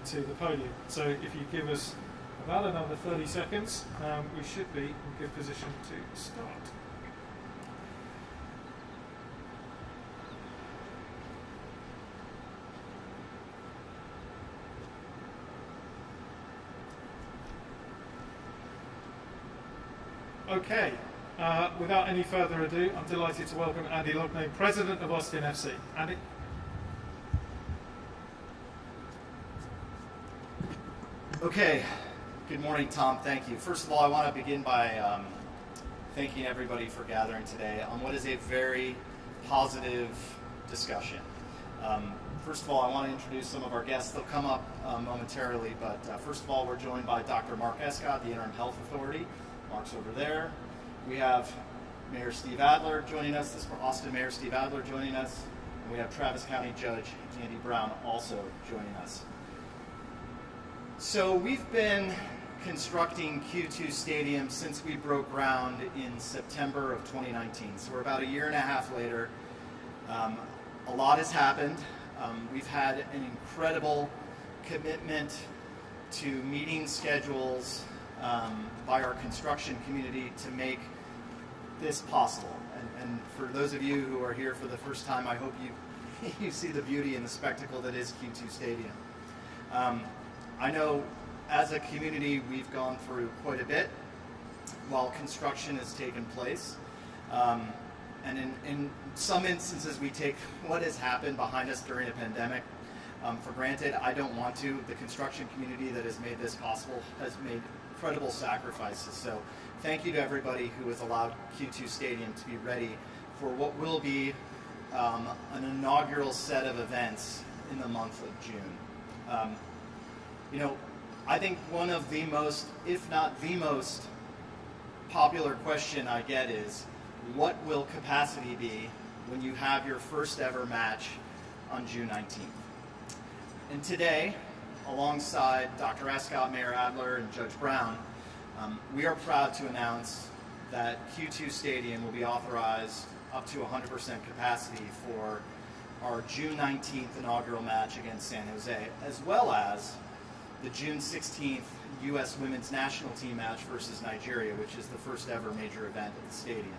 to the podium. So if you give us about another 30 seconds, we should be in good position to start. Okay, without any further ado, I'm delighted to welcome Andy Loughnane, President of Austin FC. Andy? Okay, good morning, Tom. Thank you. First of all, I want to begin by thanking everybody for gathering today on what is a very positive discussion. First of all, I want to introduce some of our guests. They'll come up momentarily, but first of all, we're joined by Dr. Mark Escott, the Interim Health Authority. Mark's over there. We have Mayor Steve Adler joining us. This is Austin Mayor Steve Adler joining us. And we have Travis County Judge Andy Brown also joining us. So we've been constructing Q2 Stadium since we broke ground in September of 2019. So we're about a year and a half later. A lot has happened. We've had an incredible commitment to meeting schedules by our construction community to make this possible. And for those of you who are here for the first time, I hope you see the beauty and the spectacle that is Q2 Stadium. I know as a community we've gone through quite a bit while construction has taken place. And in some instances we take what has happened behind us during a pandemic for granted. I don't want to. The construction community that has made this possible has made incredible sacrifices. So thank you to everybody who has allowed Q2 Stadium to be ready for what will be an inaugural set of events in the month of June. You know, I think one of the most, if not the most, popular question I get is, what will capacity be when you have your first ever match on June 19th? And today, alongside Dr. Escott, Mayor Adler, and Judge Brown, we are proud to announce that Q2 Stadium will be authorized up to 100% capacity for our June 19th inaugural match against San Jose, as well as the June 16th U.S. Women's National Team match versus Nigeria, which is the first ever major event at the stadium.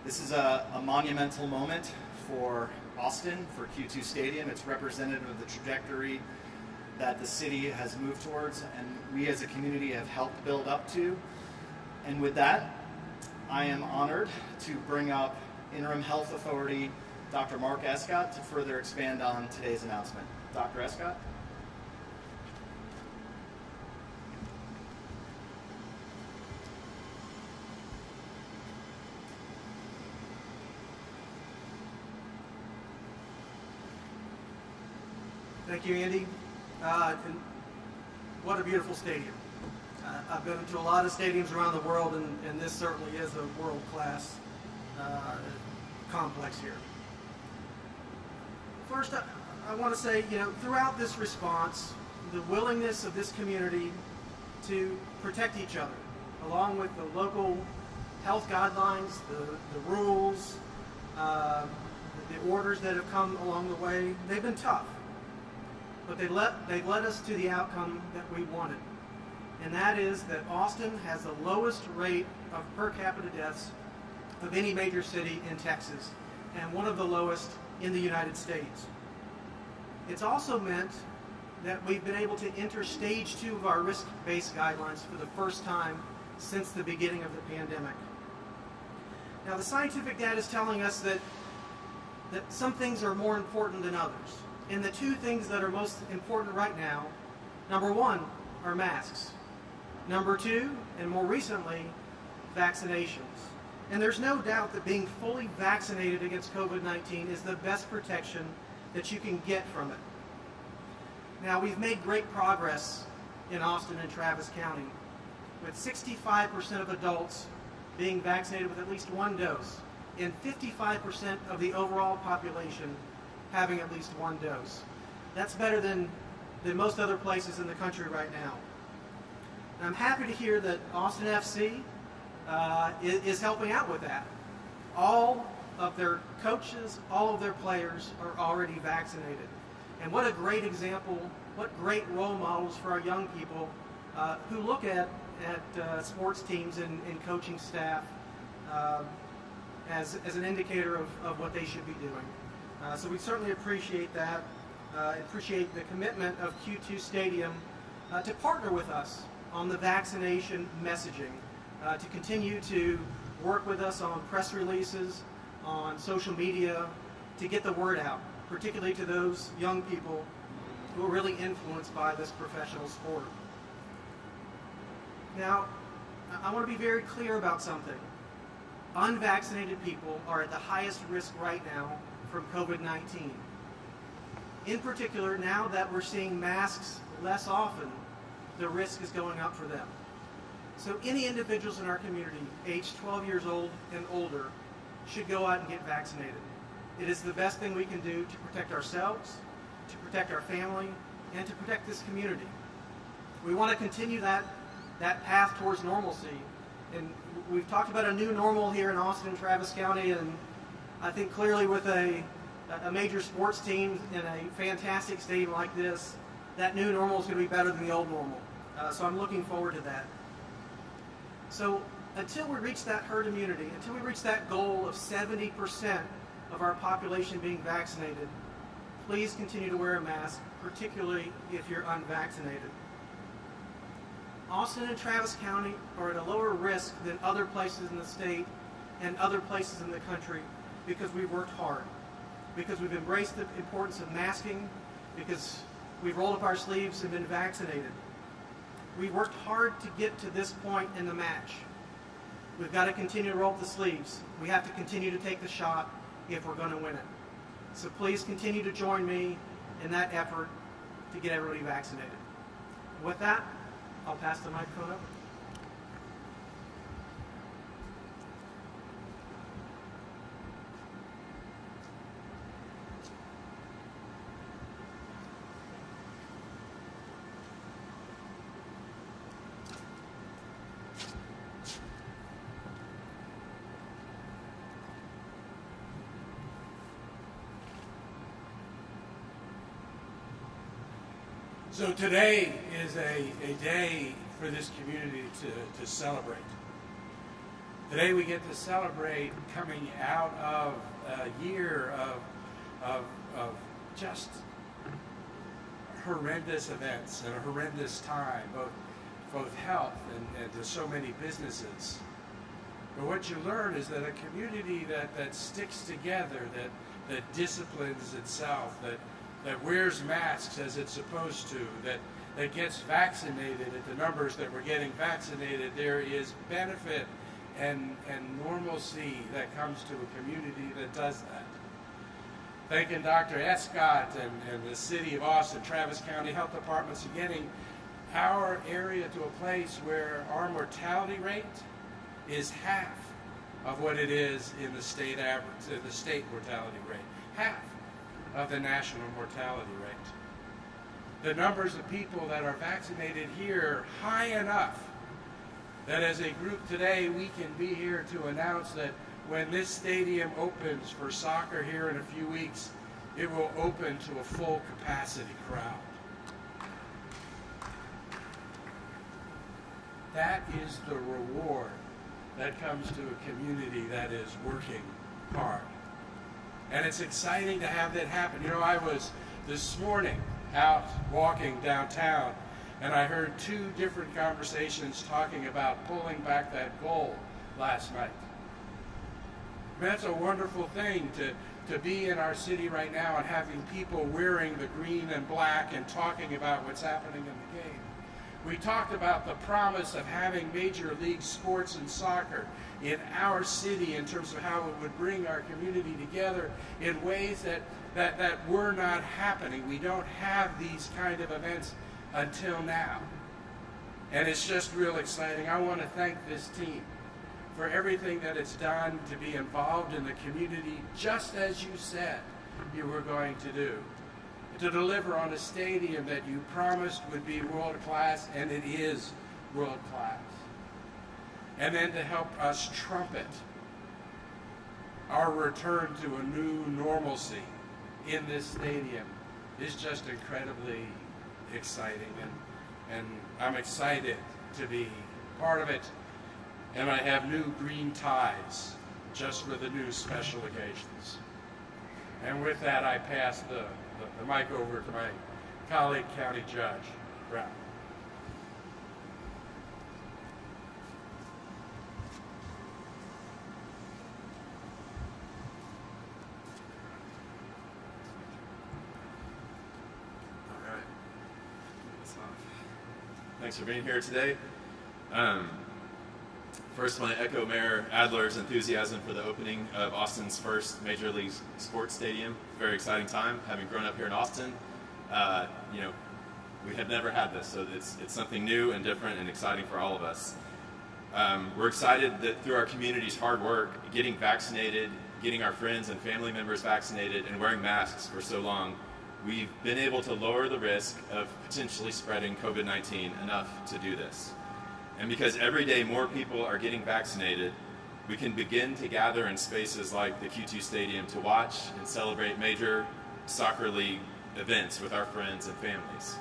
This is a monumental moment for Austin, for Q2 Stadium. It's representative of the trajectory that the city has moved towards and we as a community have helped build up to. And with that, I am honored to bring up Interim Health Authority Dr. Mark Escott to further expand on today's announcement. Dr. Escott? Thank you, Andy. And what a beautiful stadium. I've been to a lot of stadiums around the world, and this certainly is a world-class complex here. First, I want to say, you know, throughout this response, the willingness of this community to protect each other, along with the local health guidelines, the rules, the orders that have come along the way, they've been tough. But they've led us to the outcome that we wanted. And that is that Austin has the lowest rate of per capita deaths of any major city in Texas, and one of the lowest in the United States. It's also meant that we've been able to enter stage 2 of our risk-based guidelines for the first time since the beginning of the pandemic. Now, the scientific data is telling us that some things are more important than others. And the two things that are most important right now, number one, are masks. Number two, and more recently, vaccinations. And there's no doubt that being fully vaccinated against COVID-19 is the best protection that you can get from it. Now, we've made great progress in Austin and Travis County, with 65% of adults being vaccinated with at least one dose, and 55% of the overall population having at least one dose. That's better than most other places in the country right now. And I'm happy to hear that Austin FC is helping out with that. All of their coaches, all of their players are already vaccinated. And what a great example, what great role models for our young people who look at sports teams and coaching staff as an indicator of what they should be doing. So we certainly appreciate that. Appreciate the commitment of Q2 Stadium to partner with us on the vaccination messaging, to continue to work with us on press releases, on social media, to get the word out, particularly to those young people who are really influenced by this professional sport. Now, I want to be very clear about something. Unvaccinated people are at the highest risk right now from COVID-19. In particular, now that we're seeing masks less often, the risk is going up for them. So any individuals in our community aged 12 years old and older should go out and get vaccinated. It is the best thing we can do to protect ourselves, to protect our family, and to protect this community. We want to continue that path towards normalcy. And we've talked about a new normal here in Austin and Travis County, and I think clearly with a major sports team in a fantastic stadium like this, that new normal is going to be better than the old normal. So I'm looking forward to that. So until we reach that herd immunity, until we reach that goal of 70% of our population being vaccinated, please continue to wear a mask, particularly if you're unvaccinated. Austin and Travis County are at a lower risk than other places in the state and other places in the country because we've worked hard, because we've embraced the importance of masking, because we've rolled up our sleeves and been vaccinated. We worked hard to get to this point in the match. We've got to continue to roll up the sleeves. We have to continue to take the shot if we're going to win it. So please continue to join me in that effort to get everybody vaccinated. With that, I'll pass the microphone over. So today is a day for this community to celebrate. Today we get to celebrate coming out of a year of just horrendous events and a horrendous time, both health and to so many businesses. But what you learn is that a community that sticks together, that disciplines itself, that wears masks as it's supposed to, that gets vaccinated at the numbers that we're getting vaccinated, there is benefit and normalcy that comes to a community that does that. Thanking Dr. Escott and the City of Austin, Travis County Health Departments for getting our area to a place where our mortality rate is half of what it is in the state average, the state mortality rate. Half of the national mortality rate. The numbers of people that are vaccinated here are high enough that as a group today we can be here to announce that when this stadium opens for soccer here in a few weeks, it will open to a full capacity crowd. That is the reward that comes to a community that is working hard. And it's exciting to have that happen. You know, I was this morning out walking downtown, and I heard two different conversations talking about pulling back that goal last night. That's a wonderful thing to be in our city right now and having people wearing the green and black and talking about what's happening in the game. We talked about the promise of having major league sports and soccer in our city in terms of how it would bring our community together in ways that were not happening. We don't have these kind of events until now. And it's just real exciting. I want to thank this team for everything that it's done to be involved in the community, just as you said you were going to do. To deliver on a stadium that you promised would be world-class, and it is world-class. And then to help us trumpet our return to a new normalcy in this stadium is just incredibly exciting, and I'm excited to be part of it. And I have new green ties just for the new special occasions. And with that, I pass the mic over to my colleague, County Judge Brown. All right. Thanks for being here today. First, I want to echo Mayor Adler's enthusiasm for the opening of Austin's first Major League Sports Stadium. Very exciting time, having grown up here in Austin. We have never had this, so it's something new and different and exciting for all of us. We're excited that through our community's hard work, getting vaccinated, getting our friends and family members vaccinated, and wearing masks for so long, we've been able to lower the risk of potentially spreading COVID-19 enough to do this. And because every day more people are getting vaccinated, we can begin to gather in spaces like the Q2 Stadium to watch and celebrate major soccer league events with our friends and families.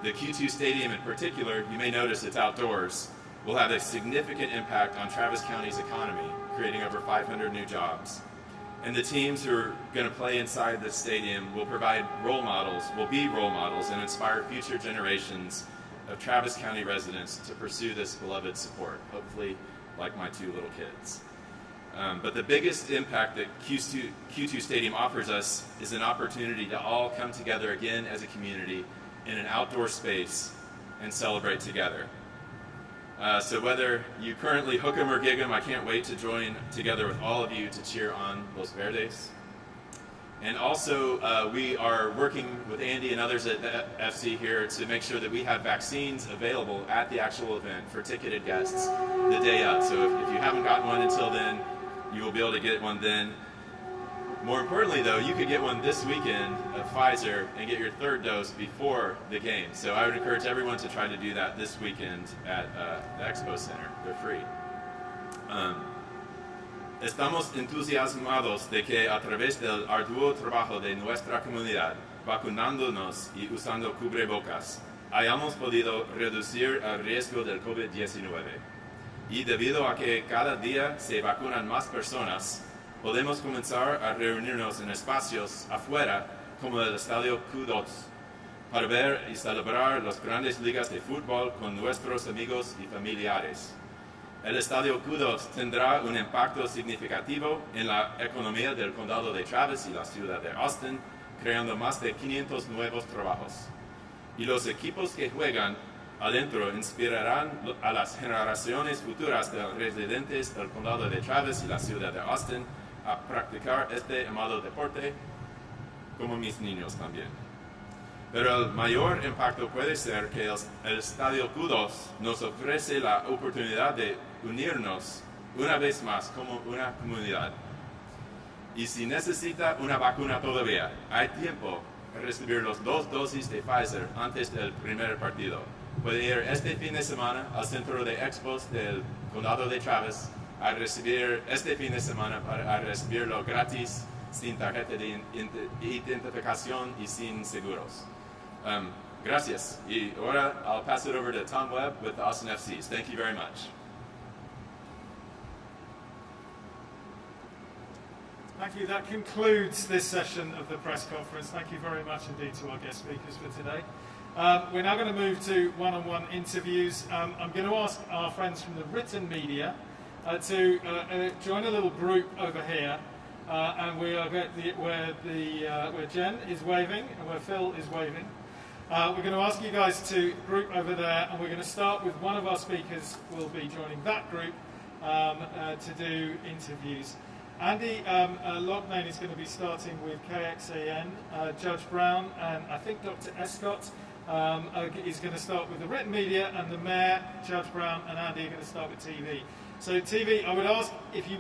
The Q2 Stadium in particular, you may notice it's outdoors, will have a significant impact on Travis County's economy, creating over 500 new jobs. And the teams who are going to play inside the stadium will provide role models, will be role models, and inspire future generations of Travis County residents to pursue this beloved sport, hopefully like my two little kids. But the biggest impact that Q2 Stadium offers us is an opportunity to all come together again as a community in an outdoor space and celebrate together. So whether you currently hook 'em or gig 'em, I can't wait to join together with all of you to cheer on Los Verdes. And also, we are working with Andy and others at the FC here to make sure that we have vaccines available at the actual event for ticketed guests the day of. So if you haven't gotten one until then, you will be able to get one then. More importantly, though, you could get one this weekend of Pfizer and get your third dose before the game. So I would encourage everyone to try to do that this weekend at the Expo Center. They're free. Estamos entusiasmados de que a través del arduo trabajo de nuestra comunidad, vacunándonos y usando cubrebocas, hayamos podido reducir el riesgo del COVID-19. Y debido a que cada día se vacunan más personas, podemos comenzar a reunirnos en espacios afuera como el Estadio Q2 para ver y celebrar las grandes ligas de fútbol con nuestros amigos y familiares. El Estadio Q2 tendrá un impacto significativo en la economía del condado de Travis y la ciudad de Austin, creando más de 500 nuevos trabajos. Y los equipos que juegan adentro inspirarán a las generaciones futuras de residentes del condado de Travis y la ciudad de Austin a practicar este amado deporte, como mis niños también. Pero el mayor impacto puede ser que el Estadio Q2 nos ofrece la oportunidad de unirnos una vez más como una comunidad. Y si necesita una vacuna todavía, hay tiempo para recibir las 2 dosis de Pfizer antes del primer partido. Puede ir este fin de semana al centro de expos del condado de Travis a recibir este fin de semana para recibirlo gratis, sin tarjeta de identificación y sin seguros. Gracias. Y ahora I'll pass it over to Tom Webb with the Austin FCs. Thank you very much. Thank you. That concludes this session of the press conference. Thank you very much indeed to our guest speakers for today. We're now going to move to one-on-one interviews. I'm going to ask our friends from the written media to join a little group over here, and we are where Jen is waving and where Phil is waving. We're going to ask you guys to group over there, and we're going to start with one of our speakers will be joining that group to do interviews. Andy Loughnane is going to be starting with KXAN, Judge Brown, and I think Dr. Escott is going to start with the written media, and the Mayor, Judge Brown, and Andy are going to start with TV. So TV, I would ask if you